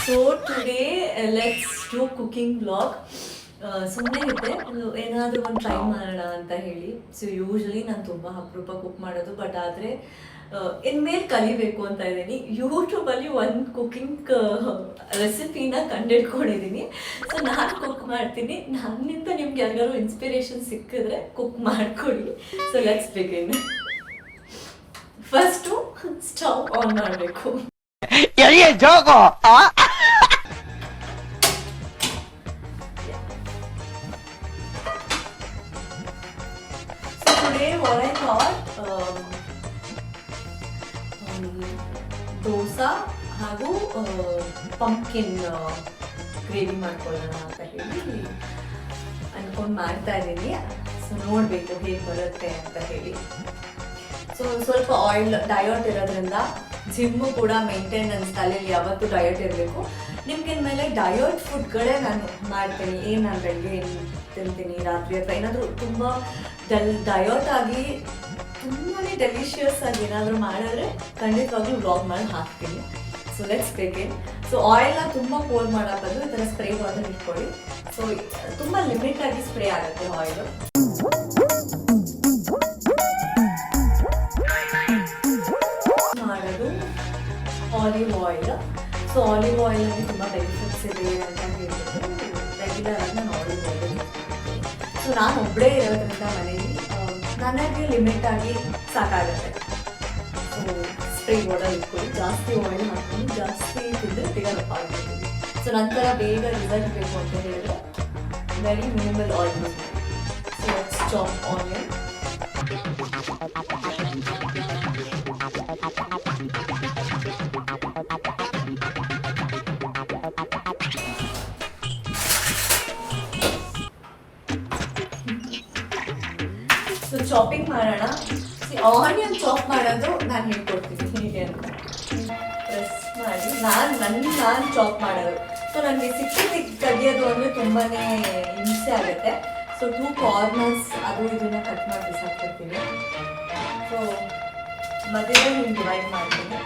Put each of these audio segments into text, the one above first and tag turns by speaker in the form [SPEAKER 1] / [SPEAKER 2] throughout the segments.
[SPEAKER 1] So today let's do cooking blog. ಸುಮ್ಮನೆ ಇದ್ದೆ, ಏನಾದರೂ ಒಂದು ಟ್ರೈ ಮಾಡೋಣ ಅಂತ ಹೇಳಿ. ಸೊ ಯೂಶ್ವಲಿ ನಾನು ತುಂಬ ಅಪರೂಪ ಕುಕ್ ಮಾಡೋದು, ಬಟ್ ಆದರೆ ಇನ್ಮೇಲೆ ಕಲಿಬೇಕು ಅಂತ ಇದ್ದೀನಿ. ಯೂಟ್ಯೂಬಲ್ಲಿ ಒಂದು ಕುಕಿಂಗ್ ರೆಸಿಪಿನ ಕಂಡಿಡ್ಕೊಂಡಿದ್ದೀನಿ. ಸೊ ನಾನು ಕುಕ್ ಮಾಡ್ತೀನಿ. ನನ್ನಿಂದ ನಿಮ್ಗೆ ಯಾರಿಗಾರು ಇನ್ಸ್ಪಿರೇಷನ್ ಸಿಕ್ಕಿದ್ರೆ ಕುಕ್ ಮಾಡ್ಕೊಡಿ. So let's begin. First stove on ಮಾಡಬೇಕು. Today what I thought, dosa ಹಾಗೂ ಪಂಪ್ಕಿನ್ ಗ್ರೇವಿ ಮಾಡ್ಕೊಳ್ಳೋಣ ಅಂತ ಹೇಳಿ ಅನ್ಕೊಂಡು ಮಾಡ್ತಾ ಇದ್ದೀನಿ. ಸೊ ನೋಡಬೇಕು ಹೇಗೆ ಬರುತ್ತೆ ಅಂತ ಹೇಳಿ. ಸೊ ಸ್ವಲ್ಪ ಆಯಿಲ್ ಡಯಟ್ ಇರೋದ್ರಿಂದ ಜಿಮ್ಮು ಕೂಡ ಮೇಂಟೆನೆನ್ಸ್, ತಲೆಯಲ್ಲಿ ಯಾವತ್ತೂ ಡಯಟ್ ಇರಬೇಕು. ನಿಮ್ಗೆ ಇನ್ಮೇಲೆ ಡಯಟ್ ಫುಡ್ಗಳೇ ನಾನು ಮಾಡ್ತೀನಿ. ಏನು ನಾನು ಬೆಳಗ್ಗೆ ಏನು ತಿಂತೀನಿ, ರಾತ್ರಿ ಅಥವಾ ಏನಾದರೂ ತುಂಬ ಡಯಟ್ ಆಗಿ ತುಂಬಾ ಡೆಲಿಷಿಯಸ್ ಆಗಿ ಏನಾದರೂ ಮಾಡಿದ್ರೆ ಖಂಡಿತವಾಗ್ಲೂ ವ್ಲಾಗ್ ಮಾಡಿ ಹಾಕ್ತೀನಿ. So let's begin. ಸೊ ಆಯಿಲ್ನ ತುಂಬ ಪೋರ್ ಮಾಡೋಕೆ ಬದಲು ಈ ಥರ ಸ್ಪ್ರೇ ಬಾಟಲ್ ಇಟ್ಕೊಳ್ಳಿ. ಸೊ ತುಂಬ ಲಿಮಿಟ್ ಆಗಿ ಸ್ಪ್ರೇ ಆಗುತ್ತೆ ಆಯಿಲು. ಮಾಡೋದು ಆಲಿವ್ ಆಯಿಲ್. ಸೊ ಆಲಿವ್ ಆಯಿಲಲ್ಲಿ ತುಂಬ ಬೆನಿಫಿಟ್ಸ್ ಇದೆ ಅಂತ ಹೇಳಿಬಿಟ್ಟು ರೆಗ್ಯುಲರ್ ಆಗಿ ನಾನು ಆಲಿವ್ ಆಯಿಲ್ ಯೂಸ್ ಮಾಡ್ತೀನಿ. ಸೊ ನಾನು ಒಬ್ಬಳೇ ಇರೋದ್ರಿಂದ ಮನೇಲಿ ನನಗೆ ಲಿಮಿಟ್ ಆಗಿ ಸಾಕಾಗುತ್ತೆ. ಸೊ ಸ್ಪ್ರೇ ಬಾಟಲ್ ಇಟ್ಕೊಳ್ಳಿ, ಜಾಸ್ತಿ ಆಯಿಲ್ ಹಾಕ್ಕೊಂಡು ಜಾಸ್ತಿ ತಿಂದರೆ ಬೇಗ ದಪ್ಪ ಆಗ್ಬಿಡ್ತೀವಿ. ಸೊ ನಂತರ ಬೇಗ ರಿಸಲ್ಟ್ ಬೇಕು ಅಂತ ಹೇಳಿದ್ರೆ ವೆರಿ ಮಿನಿಮಲ್ ಆಯಿಲ್ ಯೂಸ್ ಮಾಡಿ. So let's chop onion. So chopping ಮಾಡೋಣ. ಆನಿಯನ್ ಚಾಪ್ ಮಾಡೋದು ನಾನು ಹೇಳ್ಕೊಡ್ತೀನಿ ಹೇಗೆ ಅಂತ. ಪ್ರೆಸ್ ಮಾಡಿ ನಾನು ಚಾಪ್ ಮಾಡೋದು. ಸೊ ನನಗೆ ಸಿಕ್ಕಿ ತೆಗಿಯೋದು ಅಂದರೆ ತುಂಬಾ ಹಿಂಸೆ ಆಗುತ್ತೆ. ಸೊ 2 ಕಾರ್ನರ್ಸ್ ಅದು ಇದನ್ನು ಕಟ್ ಮಾಡಿ ಬಿಸಾಕ್ತಿರ್ತೀನಿ. ಸೊ ಮಧ್ಯದಲ್ಲಿ ಹಿಂಗೆ ಡಿವೈಡ್ ಮಾಡ್ತೀನಿ.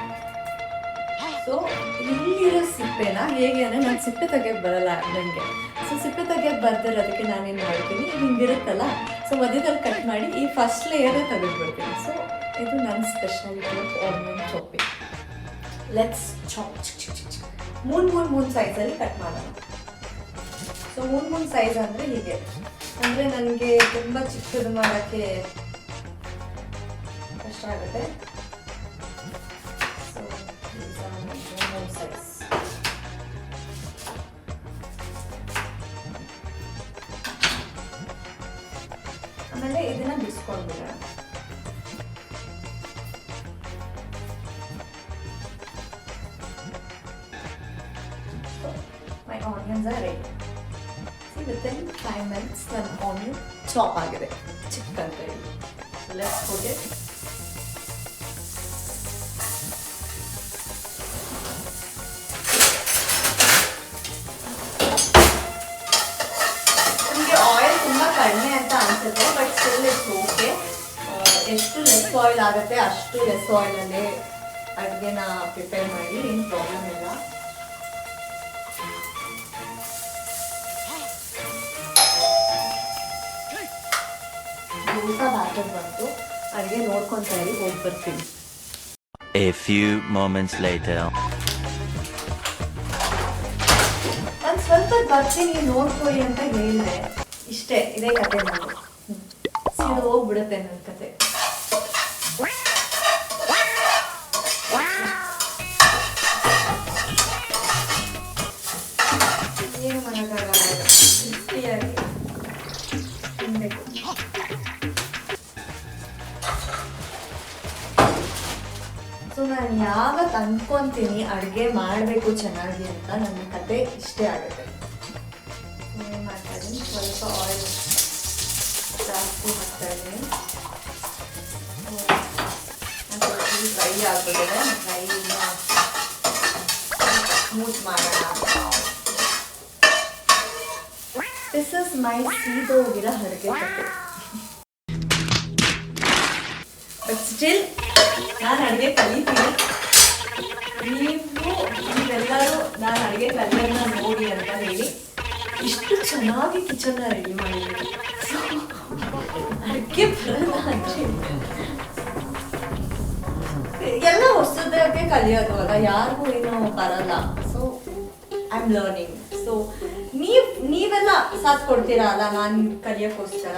[SPEAKER 1] ಸೊ ಇಲ್ಲಿರೋ ಸಿಪ್ಪೆನ ಹೇಗೆ ಅಂದರೆ ನಾನು ಸಿಪ್ಪೆ ತೆಗಿಯೋಕ್ಕೆ ಬರಲ್ಲ ನನಗೆ. ಸೊ ಸಿಪ್ಪೆ ತೆಗಿಯೋಕ್ಕೆ ಬರ್ದಿರೋದಕ್ಕೆ ನಾನೇನು ಮಾಡ್ತೀನಿ, ಹಿಂಗಿರುತ್ತಲ್ಲ, ಸೊ ಮಧ್ಯದಲ್ಲಿ ಕಟ್ ಮಾಡಿ ಈ ಫಸ್ಟ್ ಲೇಯರೇ ತೆಗೆದುಬಿಡ್ತೀನಿ. ಸೊ ಇದು ನನ್ನ speciality of onion chopping. Let's chop. ಮೂರು ಸೈಜಲ್ಲಿ ಕಟ್ ಮಾಡೋಣ. ಸೊ ಮೂರು ಸೈಜ್ ಅಂದರೆ ಹೀಗೆ. ಅಂದರೆ ನನಗೆ ತುಂಬ ಚಿಕ್ಕದು ಮಾಡೋಕ್ಕೆ ಕಷ್ಟ ಆಗುತ್ತೆ. ಸೊ ಮೂರು ಸೈಜ್. ಆಮೇಲೆ ಇದನ್ನ ಬಿಡಿಸ್ಕೊಂಡ್ಬಿಡೋಣ. My onions are ready. Within 5 minutes ನನ್ನ ಆನಿಯನ್ ಚಾಪ್ ಆಗಿದೆ ಚಿಕ್ಕಂತ ಹೇಳಿ. Let's put it. ನಿಮಗೆ ಆಯಿಲ್ ತುಂಬ ಕಡಿಮೆ ಅಂತ ಅನ್ಸುತ್ತೆ, ಬಟ್ ಸ್ಟಿಲ್ ಇಟ್ಸ್ ಓಕೆ. ಎಷ್ಟು ಲೆಸ್ ಆಯಿಲ್ ಆಗುತ್ತೆ ಅಷ್ಟು ಲೆಸ್ ಆಯಿಲಲ್ಲೇ ಅಡುಗೆನ ಪ್ರಿಪೇರ್ ಮಾಡಿ, ಏನು ಪ್ರಾಬ್ಲಮ್ ಇಲ್ಲ. ದೋಸಾ ಬ್ಯಾಟರ್ ಬಂತು, ಅಡುಗೆ ನೋಡ್ಕೊತಾ ಇರಿ, ಹೋಗಿ ಬರ್ತೀನಿ.
[SPEAKER 2] A few moments later.
[SPEAKER 1] ನಾನು ಸ್ವಲ್ಪ ಬರ್ತೀನಿ ನೋಡ್ಕೊಳ್ಳಿ ಅಂತ ಹೇಳಿದೆ. ಇಷ್ಟೇ, ಇದೇ ಕತೆ. ನಾನು ಸೀದಾ ಹೋಗ್ಬಿಡುತ್ತೆ ನನ್ನ ಕತೆ. ಏನು ಮಾಡೋಕ್ಕಾಗಲ್ಲ, ಕ್ರಿಸ್ಪಿಯಾಗಿ ತಿನ್ನಬೇಕು. ಸೊ ನಾನು ಯಾವತ್ತು ಅಂದ್ಕೊತೀನಿ ಅಡುಗೆ ಮಾಡಬೇಕು ಚೆನ್ನಾಗಿ ಅಂತ, ನನ್ನ ಕತೆ ಇಷ್ಟೇ ಆಗುತ್ತೆ. ಏನು ಮಾಡ್ತಾ ಇದ್ದೀನಿ, ಸ್ವಲ್ಪ ಆಯಿಲ್ ಜಾಸ್ತಿ ಹಾಕ್ತಾ ಇದ್ದೀನಿ. ಫ್ರೈ ಆಗ್ಬಿಟ್ಟಿದೆ, ಫ್ರೈನ ಸ್ಮೂತ್ ಮಾಡೋಣ. ದಿಸ್ ಇಸ್ ಮೈ ಸೀದೋಗಿರೋ ಅಡುಗೆ ಕತೆ. ಬಟ್ ಸ್ಟಿಲ್ ನಾನು ಅಡುಗೆ ಕಲಿತೀನಿ. ನೀವೆಲ್ಲರೂ ನಾನು ಅಡುಗೆ ಅಡುಗೆ ಕಲಿಯೋದನ್ನ ನೋಡಿ ಅಂತ ಹೇಳಿ ಇಷ್ಟು ಚೆನ್ನಾಗಿ ಕಿಚನ್ನ ರೆಡಿ ಮಾಡಿದ್ದೀನಿ. ಸೊ ಅಡುಗೆ ಬರಲ್ಲ ಅಂದರೆ ಎಲ್ಲ ಹೊಸದಾಗೆ ಕಲಿಯೋದು ಅಲ್ಲ, ಯಾರಿಗೂ ಏನೋ ಬರಲ್ಲ. So I am learning. So ನೀವೆಲ್ಲ ಸಾಥ್ ಕೊಡ್ತೀರಾ ಅಲ್ಲ ನಾನು ಕಲಿಯೋಕ್ಕೋಸ್ಕರ.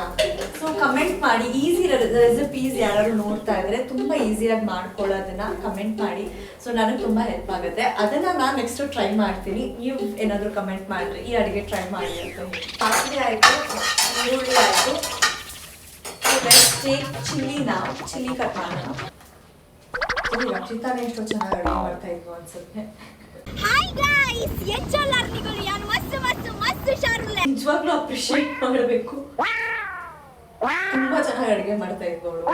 [SPEAKER 1] ಸೊ ಕಮೆಂಟ್ ಮಾಡಿ, ಈಸಿ ರೆಸಿಪೀಸ್ ಯಾರು ನೋಡ್ತಾ ಇದ್ರೆ ತುಂಬ ಈಸಿಯಾಗಿ ಮಾಡ್ಕೊಳ್ಳೋದನ್ನ ಕಮೆಂಟ್ ಮಾಡಿ. ಸೊ ನನಗೆ ತುಂಬ ಹೆಲ್ಪ್ ಆಗುತ್ತೆ. ಅದನ್ನು ನಾನು ನೆಕ್ಸ್ಟು ಟ್ರೈ ಮಾಡ್ತೀನಿ. ನೀವು ಏನಾದರೂ ಕಮೆಂಟ್ ಮಾಡಿರಿ ಈ ಅಡುಗೆ ಟ್ರೈ ಮಾಡಿ ಅಂತ. ಪಾತ್ರೆ ಆಯಿತು, ಈರುಳ್ಳಿ ಆಯಿತು. ಚಿಲ್ಲಿ ನಾವು ಚಿಲ್ಲಿ ಕಟ್ ಮಾಡೋಣ. ರಕ್ಷಿತಾನೇ ಎಷ್ಟೋ ಚೆನ್ನಾಗಿ ಅಡುಗೆ ಮಾಡ್ತಾ ಇದ್ವು ಅನ್ಸುತ್ತೆ. ನಿಜವಾಗ್ಲೂ ಅಪ್ರಿಶಿಯೇಟ್ ಮಾಡಬೇಕು, ತುಂಬಾ ಚೆನ್ನಾಗಿ ಅಡುಗೆ ಮಾಡ್ತಾ ಇದ್ವು ಅವಳು.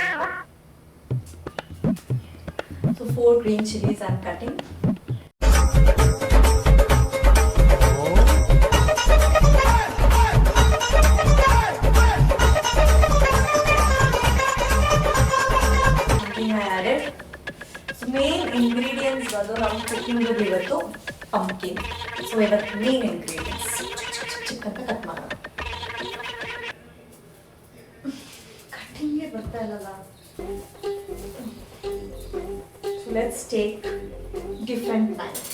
[SPEAKER 1] So 4 green chilies I'm cutting. I added main ingredients ಅದು ನಮ್ಮ ಕುಕಿಂಗ್ ಇವತ್ತು ಪಂಪ್ಕಿನ್. ಸೊ ಇವತ್ತು ಮೇನ್ ಇಂಗ್ರೀಡಿಯೆಂಟ್ಸ್ ಚಿಕ್ಕ ಅಂತ ಕಟ್ ಮಾಡೋಣ. ಕಟ್ಟಿಂಗೇ ಬರ್ತಾ ಇಲ್ಲಲ್ಲ. So let's take different times.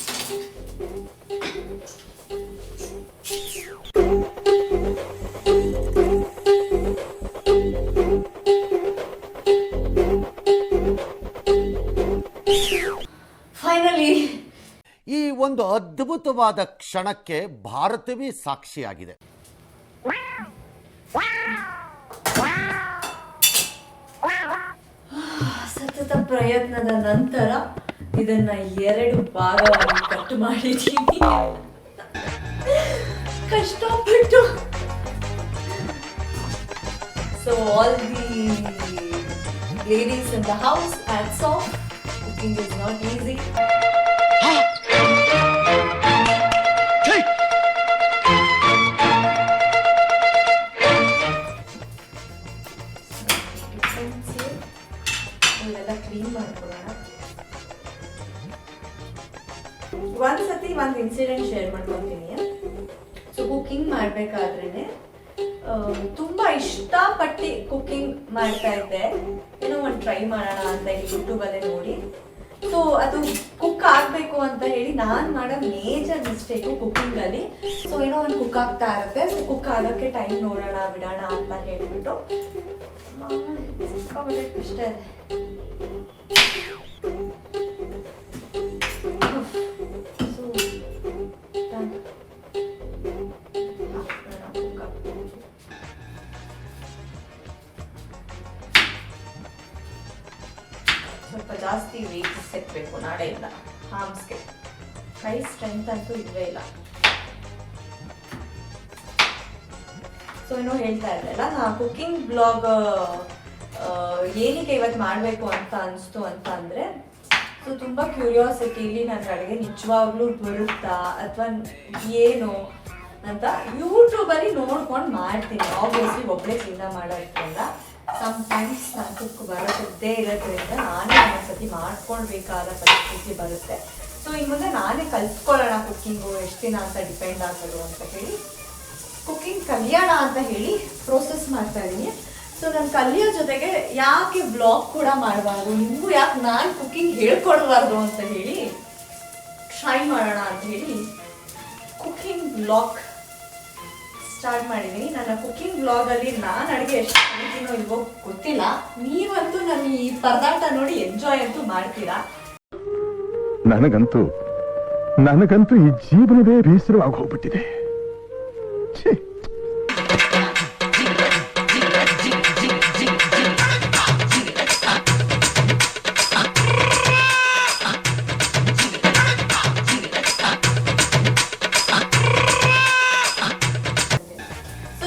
[SPEAKER 1] Finally
[SPEAKER 3] ಈ ಒಂದು ಅದ್ಭುತವಾದ ಕ್ಷಣಕ್ಕೆ ಭಾರತವೇ ಸಾಕ್ಷಿಯಾಗಿದೆ.
[SPEAKER 1] ಸತತ ಪ್ರಯತ್ನದ ನಂತರ ಇದನ್ನ 2 ಭಾಗವಾಗಿ ಕಟ್ ಮಾಡಿದ್ದೀನಿ ಕಷ್ಟಪಟ್ಟು. So all the ladies in the house, hats off. Cooking is not easy. ಇದೆಲ್ಲ ಕ್ಲೀನ್ ಮಾಡ್ಕೊಳ್ಳೋಣ. ಒಂದ್ಸತಿ ಒಂದು ಇನ್ಸಿಡೆಂಟ್ ಶೇರ್ ಮಾಡ್ಕೊತೀನಿ. ಸೊ ಕುಕಿಂಗ್ ಮಾಡ್ಬೇಕಾದ್ರೇನೆ ತುಂಬಾ ಇಷ್ಟಪಟ್ಟು ಕುಕಿಂಗ್ ಮಾಡ್ತಾ ಇದ್ದೆ. ಏನೋ ಒಂದು ಟ್ರೈ ಮಾಡೋಣ ಅಂತ ಹೇಳಿ ಯೂಟ್ಯೂಬಲ್ಲೇ ನೋಡಿ. ಸೊ ಅದು ಕುಕ್ ಆಗಬೇಕು ಅಂತ ಹೇಳಿ ನಾನು ಮಾಡೋ ಮೇಜರ್ ಮಿಸ್ಟೇಕು ಕುಕ್ಕಿಂಗಲ್ಲಿ. ಸೊ ಏನೋ ಒಂದು ಕುಕ್ ಆಗ್ತಾ ಇರುತ್ತೆ. ಸೊ ಕುಕ್ ಆಗೋಕ್ಕೆ ಟೈಮ್ ನೋಡೋಣ ಬಿಡೋಣ ಅಂತ ಹೇಳ್ಬಿಟ್ಟು ಇಷ್ಟ ಇದೆ. ಸ್ವಲ್ಪ ಜಾಸ್ತಿ ವೇಟ್ ಸೆಟ್ಬೇಕು ನಾಳೆಯಿಂದ ಹಾಮ್ಸ್ಗೆ. ಕೈ ಸ್ಟ್ರೆಂತ್ ಅಂತೂ ಇಲ್ಲವೇ ಇಲ್ಲ. ಸೊ ಏನೋ ಹೇಳ್ತಾ ಇದ್ದಲ್ಲ, ಕುಕಿಂಗ್ ಬ್ಲಾಗ್ ಏನಕ್ಕೆ ಇವತ್ತು ಮಾಡಬೇಕು ಅಂತ ಅನಿಸ್ತು ಅಂತ ಅಂದರೆ, ಸೊ ತುಂಬ ಕ್ಯೂರಿಯಾಸಿಟಿಲಿ ನನ್ನ ಅಡುಗೆ ನಿಜವಾಗ್ಲೂ ಬರುತ್ತಾ ಅಥವಾ ಏನು ಅಂತ ಯೂಟ್ಯೂಬಲ್ಲಿ ನೋಡ್ಕೊಂಡು ಮಾಡ್ತೀನಿ. ಆಬ್ವಿಯಸ್ಲಿ ಒಬ್ಬಳೇ ಚಿಂತೆ ಮಾಡೋದ್ರಿಂದ ಸಮ್ಟೈಮ್ಸ್ ನಾನು ಕುಕ್ ಬರೋದೇ ಇರೋದ್ರಿಂದ ನಾನೇ ಒಂದ್ಸತಿ ಮಾಡ್ಕೊಳ್ಬೇಕಾದ ಪರಿಸ್ಥಿತಿ ಬರುತ್ತೆ. ಸೊ ಇನ್ನು ಮುಂದೆ ನಾನೇ ಕಲ್ತ್ಕೊಳ್ಳೋಣ ಕುಕ್ಕಿಂಗು, ಎಷ್ಟು ದಿನ ಅಂತ ಡಿಪೆಂಡ್ ಆಗೋದು ಅಂತ ಹೇಳಿ ಕುಕ್ಕಿಂಗ್ ಕಲಿಯೋಣ ಅಂತ ಹೇಳಿ ಪ್ರೋಸೆಸ್ ಮಾಡ್ತಾ ಇದ್ದೀನಿ. ಸೊ ನಾನು ಕಲಿಯೋ ಜೊತೆಗೆ ಯಾಕೆ ಬ್ಲಾಗ್ ಕೂಡ ಮಾಡಬಾರ್ದು, ನಿಮಗೂ ಯಾಕೆ ನಾನು ಕುಕ್ಕಿಂಗ್ ಹೇಳ್ಕೊಡ್ಬಾರ್ದು ಅಂತ ಹೇಳಿ ಟ್ರೈ ಮಾಡೋಣ ಅಂತ ಹೇಳಿ ಕುಕ್ಕಿಂಗ್ ಬ್ಲಾಗ್ ಸ್ಟಾರ್ಟ್ ಮಾಡಿದ್ದೀನಿ. ನನ್ನ ಕುಕ್ಕಿಂಗ್ ಬ್ಲಾಗಲ್ಲಿ ನಾನು ಅಡುಗೆ ಎಷ್ಟು ಮಾಡ್ತೀನೋ ಇಲ್ವೋ ಗೊತ್ತಿಲ್ಲ. ನೀವಂತೂ ನನ್ನ ಈ ಪದಾರ್ಥ ನೋಡಿ ಎಂಜಾಯ್ ಅಂತೂ ಮಾಡ್ತೀರಾ.
[SPEAKER 4] ನನಗಂತೂ ಈ ಜೀವನವೇ ಬೇಸರವಾಗಿ ಹೋಗ್ಬಿಟ್ಟಿದೆ.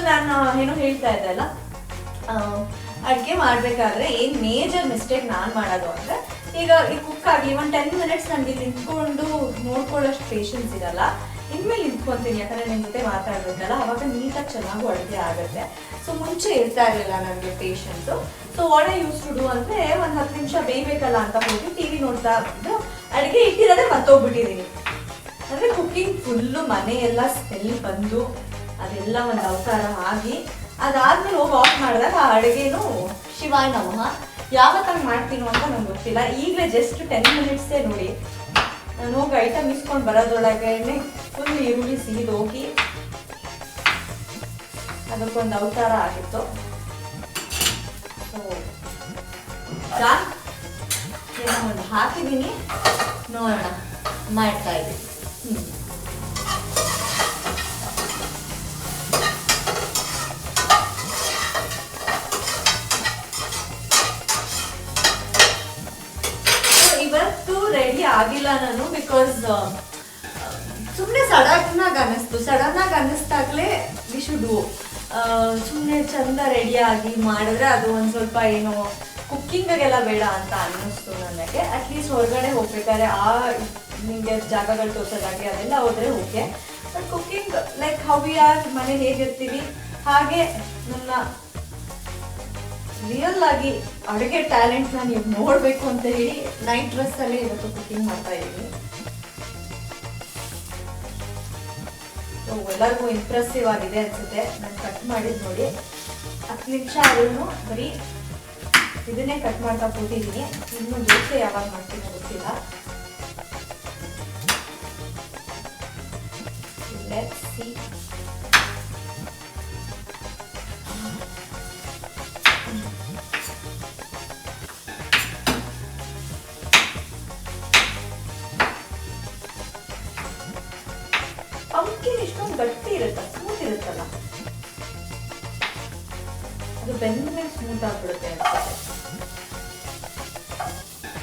[SPEAKER 1] ನಾನು ಏನೋ ಹೇಳ್ತಾ ಇದ್ದಲ್ಲ, ಅಡುಗೆ ಮಾಡಬೇಕಾದ್ರೆ ಏನು ಮೇಜರ್ ಮಿಸ್ಟೇಕ್ ನಾನು ಮಾಡೋದು ಅಂದರೆ, ಈಗ ಈ ಕುಕ್ ಆಗಲಿ ಒಂದು 10 ಮಿನಿಟ್ಸ್ ನನಗೆ ನಿಂತ್ಕೊಂಡು ನೋಡ್ಕೊಳ್ಳೋಷ್ಟು ಪೇಷನ್ಸ್ ಇರಲ್ಲ. ಇನ್ಮೇಲೆ ನಿಂತ್ಕೊತೀನಿ, ಯಾಕಂದರೆ ನಿಮ್ಮ ಜೊತೆ ಮಾತಾಡಬೇಕಲ್ಲ, ಅವಾಗ ನೀಟಾಗಿ ಚೆನ್ನಾಗೂ ಅಡುಗೆ ಆಗುತ್ತೆ. ಸೊ ಮುಂಚೆ ಇರ್ತಾ ಇರಲಿಲ್ಲ ನನಗೆ patience. So what I used to do ಅಂದರೆ, ಒಂದು 10 ನಿಮಿಷ ಬೇಯಬೇಕಲ್ಲ ಅಂತ ಹೋಗಿ TV ನೋಡ್ತಾ ಬಂದು ಅಡುಗೆ ಇಟ್ಟಿರೋದೇ ಮರ್ತೋಗ್ಬಿಟ್ಟಿದ್ದೀನಿ. ಅಂದರೆ ಕುಕ್ಕಿಂಗ್ ಫುಲ್ಲು ಮನೆ ಎಲ್ಲ ಸ್ಮೆಲ್ ಬಂದು ಅದೆಲ್ಲ ಒಂದು ಅವತಾರ ಆಗಿ ಅದಾದ್ಮೇಲೆ ಹೋಗಿ ಆಫ್ ಮಾಡಿದಾಗ ಆ ಅಡುಗೆನೂ ಶಿವಾಯ ನಮಃ. ಯಾವತ್ತಾಗ ಮಾಡ್ತೀನೋ ಅಂತ ನಂಗೆ ಗೊತ್ತಿಲ್ಲ. ಈಗಲೇ ಜಸ್ಟ್ 10 ಮಿನಿಟ್ಸೇ ನೋಡಿ, ನಾನು ಹೋಗಿ ಐಟಮ್ ಇಸ್ಕೊಂಡು ಬರೋದ್ರೊಳಗೆ ಫುಲ್ ಈರುಳ್ಳಿ ಸಿಹಿದು ಹೋಗಿ ಅದಕ್ಕೊಂದು ಅವತಾರ ಆಗಿತ್ತು. ಸೊ ಒಂದು ಹಾಕಿದ್ದೀನಿ, ನೋಡೋಣ ಮಾಡ್ತಾ ಇದ್ದೀನಿ. ಇವತ್ತು ರೆಡಿ ಆಗಿಲ್ಲ ನಾನು, ಬಿಕಾಸ್ ಸುಮ್ಮನೆ ಸಡನ್ ಆಗಿ ಅನ್ನಿಸ್ದಾಗಲೇ ವಿ ಶುಡ್ ಡೂ. ಸುಮ್ಮನೆ ಚಂದ ರೆಡಿಯಾಗಿ ಮಾಡಿದ್ರೆ ಅದು ಒಂದು ಸ್ವಲ್ಪ ಏನೋ ಕುಕ್ಕಿಂಗಾಗೆಲ್ಲ ಬೇಡ ಅಂತ ಅನ್ನಿಸ್ತು ನನಗೆ. ಅಟ್ಲೀಸ್ಟ್ ಹೊರಗಡೆ ಹೋಗ್ಬೇಕಾದ್ರೆ ನಿಮಗೆ ಜಾಗಗಳು ತೋರಿಸೋದಾಗಿ ಅದೆಲ್ಲ ಹೋದರೆ okay. But cooking like how we are, ಮನೆ ಹೇಗಿರ್ತೀವಿ ಹಾಗೆ ನನ್ನ ರಿಯಲ್ ಆಗಿ ಅಡುಗೆ ಟ್ಯಾಲೆಂಟ್ನ ನೀವು ನೋಡಬೇಕು ಅಂತ ಹೇಳಿ ನೈಟ್ ಡ್ರೆಸ್ಸಲ್ಲೇ ಇವತ್ತು ಕುಕ್ಕಿಂಗ್ ಮಾಡ್ತಾ ಇದ್ದೀನಿ. ಸೊ ಎಲ್ಲರಿಗೂ ಇಂಪ್ರೆಸಿವ್ ಆಗಿದೆ ಅನ್ಸುತ್ತೆ. ನಾನು ಕಟ್ ಮಾಡಿದ್ದು ನೋಡಿ 10 ನಿಮಿಷ ಆದ್ರೂ ಬರೀ ಇದನ್ನೇ ಕಟ್ ಮಾಡ್ತಾ ಕೂತಿದ್ದೀನಿ. ಇನ್ನು ದೋಸೆ ಯಾವಾಗ ಮಾಡ್ತೀನಿ ಗೊತ್ತಿಲ್ಲ. Let's see. ಪಂಪ್ಕಿನ್ ಇಷ್ಟೊಂದು ಗಟ್ಟಿ ಇರುತ್ತೆ, ಸ್ಮೂತ್ ಇರುತ್ತಲ್ಲ, ಅದು ಬೆಂದ ಮೇಲೆ ಸ್ಮೂತ್ ಆಗ್ಬಿಡುತ್ತೆ ಅನ್ಸುತ್ತೆ.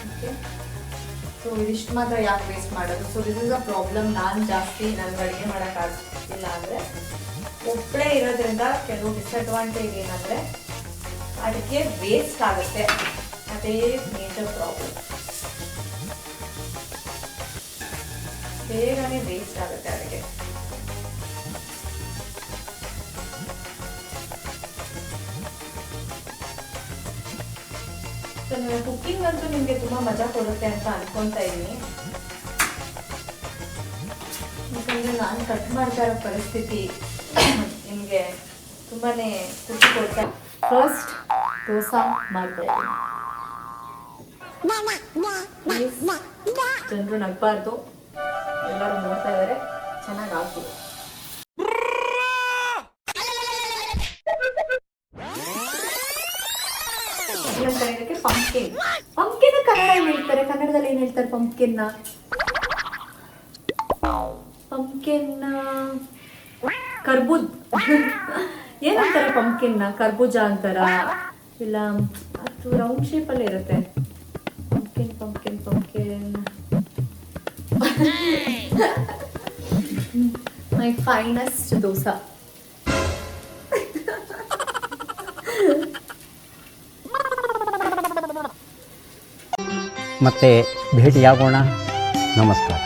[SPEAKER 1] ಓಕೆ, ಸೊ ಇದಿಷ್ಟು ಮಾತ್ರ ಯಾಕೆ ವೇಸ್ಟ್ ಮಾಡೋದು? So this is a problem. ನಾನು ಜಾಸ್ತಿ ನನಗೆ ಅಡುಗೆ ಮಾಡೋಕ್ಕಾಗ್ತಿಲ್ಲ ಅಂದರೆ ಒಬ್ಬಳೇ ಇರೋದ್ರಿಂದ ಕೆಲವು ಡಿಸ್ಅಡ್ವಾಂಟೇಜ್ ಏನಂದರೆ ಅಡುಗೆ ವೇಸ್ಟ್ ಆಗುತ್ತೆ. ಅದೇ ಮೇಜರ್ ಪ್ರಾಬ್ಲಮ್. ಬೇಗನೆ ವೇಸ್ಟ್ ಆಗುತ್ತೆ ಅಡುಗೆ. ಸೊ ನನಗೆ ಕುಕ್ಕಿಂಗ್ ಅಂತೂ ನಿಮಗೆ ತುಂಬ ಮಜಾ ಕೊಡುತ್ತೆ ಅಂತ ಅನ್ಕೊತಾ ಇದ್ದೀನಿ. ಯಾಕಂದರೆ ನಾನು ಕಟ್ ಮಾಡ್ತಾ ಇರೋ ಪರಿಸ್ಥಿತಿ ನಿಮಗೆ ತುಂಬಾ ಖುಷಿ ಕೊಡ್ತಾ. ಫಸ್ಟ್ ದೋಸೆ ಮಾಡ್ತಾ ಇದ್ದೀನಿ. ಜನರು ನಗಬಾರ್ದು, ಎಲ್ಲರೂ ನೋಡ್ತಾ ಇದ್ದಾರೆ, ಚೆನ್ನಾಗಿ ಆಗ್ಬೋದು. ಇದಕ್ಕೆ ಪಂಪ್ಕಿನ್. ಪಂಪ್ಕಿನ್ ಕನ್ನಡ ಏನ್ ಹೇಳ್ತಾರೆ? ಕನ್ನಡದಲ್ಲಿ ಏನ್ ಹೇಳ್ತಾರೆ ಪಂಪ್ಕಿನ್ನ? ಪಂಪ್ಕಿನ್ ಕರ್ಬೂಜ್ ಏನಂತಾರೆ? ಪಂಪ್ಕಿನ್ನ ಕರ್ಬೂಜ ಅಂತಾರ, ಇಲ್ಲ ಅದು ರೌಂಡ್ ಶೇಪಲ್ಲೇ ಇರುತ್ತೆ. ಪಂಪ್ಕಿನ್ ಪಂಪ್ಕಿನ್ ಪಂಪ್ಕಿನ್ ಮೈ ಫೈನೆಸ್ಟ್ ದೋಸಾ.
[SPEAKER 5] ಮತ್ತೆ ಭೇಟಿಯಾಗೋಣ. ನಮಸ್ಕಾರ.